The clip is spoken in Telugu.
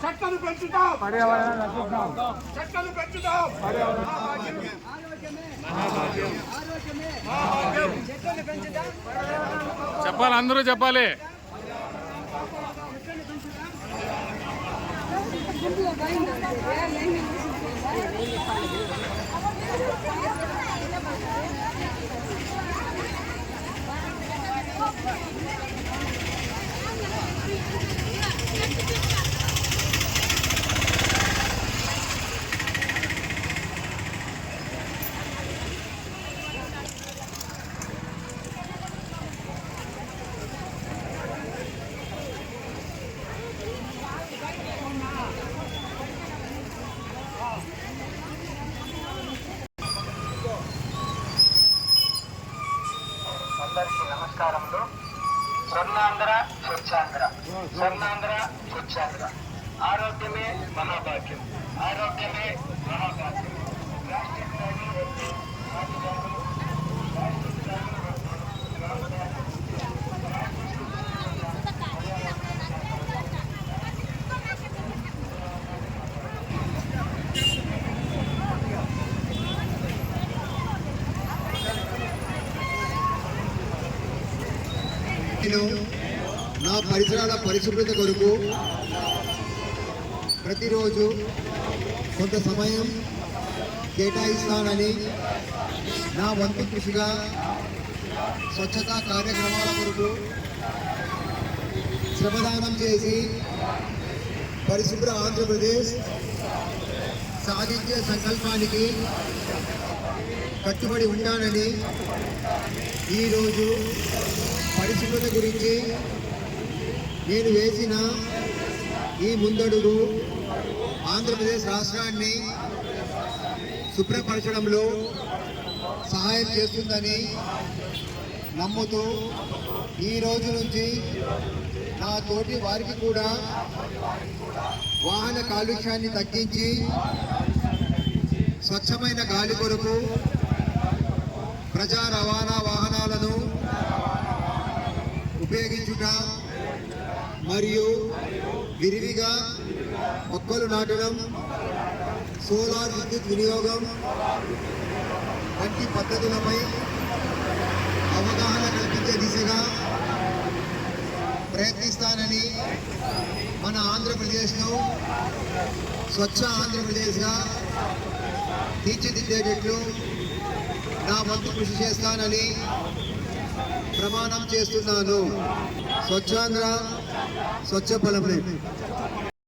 చెట్లను పెంచుతాం, చెట్లను పెంచుతాం. చెప్పాలి, అందరూ చెప్పాలి. అందరికీ నమస్కారములు. స్వర్ణాంధ్ర స్వచ్ఛాంధ్ర, స్వర్ణాంధ్ర స్వచ్ఛాంధ్ర. ఆరోగ్యమే మహాభాగ్యం, ఆరోగ్యమే మహాభాగ్యం. రాష్ట్ర స్థాయి వద్దు, రాష్ట్ర నా పరిసరాల పరిశుభ్రత కొరకు ప్రతిరోజు కొంత సమయం కేటాయిస్తానని, నా వంతు కృషిగా స్వచ్ఛతా కార్యక్రమాల కొరకు శ్రమదానం చేసి పరిశుభ్ర ఆంధ్రప్రదేశ్ సాధించే సంకల్పానికి కట్టుబడి ఉంటానని ఈరోజు పరిశుభ్రత గురించి నేను వేసిన ఈ ముందడుగు ఆంధ్రప్రదేశ్ రాష్ట్రాన్ని శుభ్రపరచడంలో సహాయం చేస్తుందని నమ్ముతూ ఈ రోజు నుంచి నా తోటి వారికి కూడా వాహన కాలుష్యాన్ని తగ్గించి స్వచ్ఛమైన గాలి కొరకు ప్రజా రవాణా వాహనాలను ఉపయోగించుట మరియు విరివిగా మొక్కలు నాటడం, సోలార్ విద్యుత్ వినియోగం వంటి పద్ధతులపై అవగాహన కల్పించే దిశగా ప్రయత్నిస్తానని, మన ఆంధ్రప్రదేశ్ను స్వచ్ఛ ఆంధ్రప్రదేశ్గా తీర్చిదిద్దేటట్లు నా వంతు కృషి చేస్తానని ప్రమాణం చేస్తున్నాను. స్వచ్ఛాంధ్ర స్వచ్ఛ ఫలమే.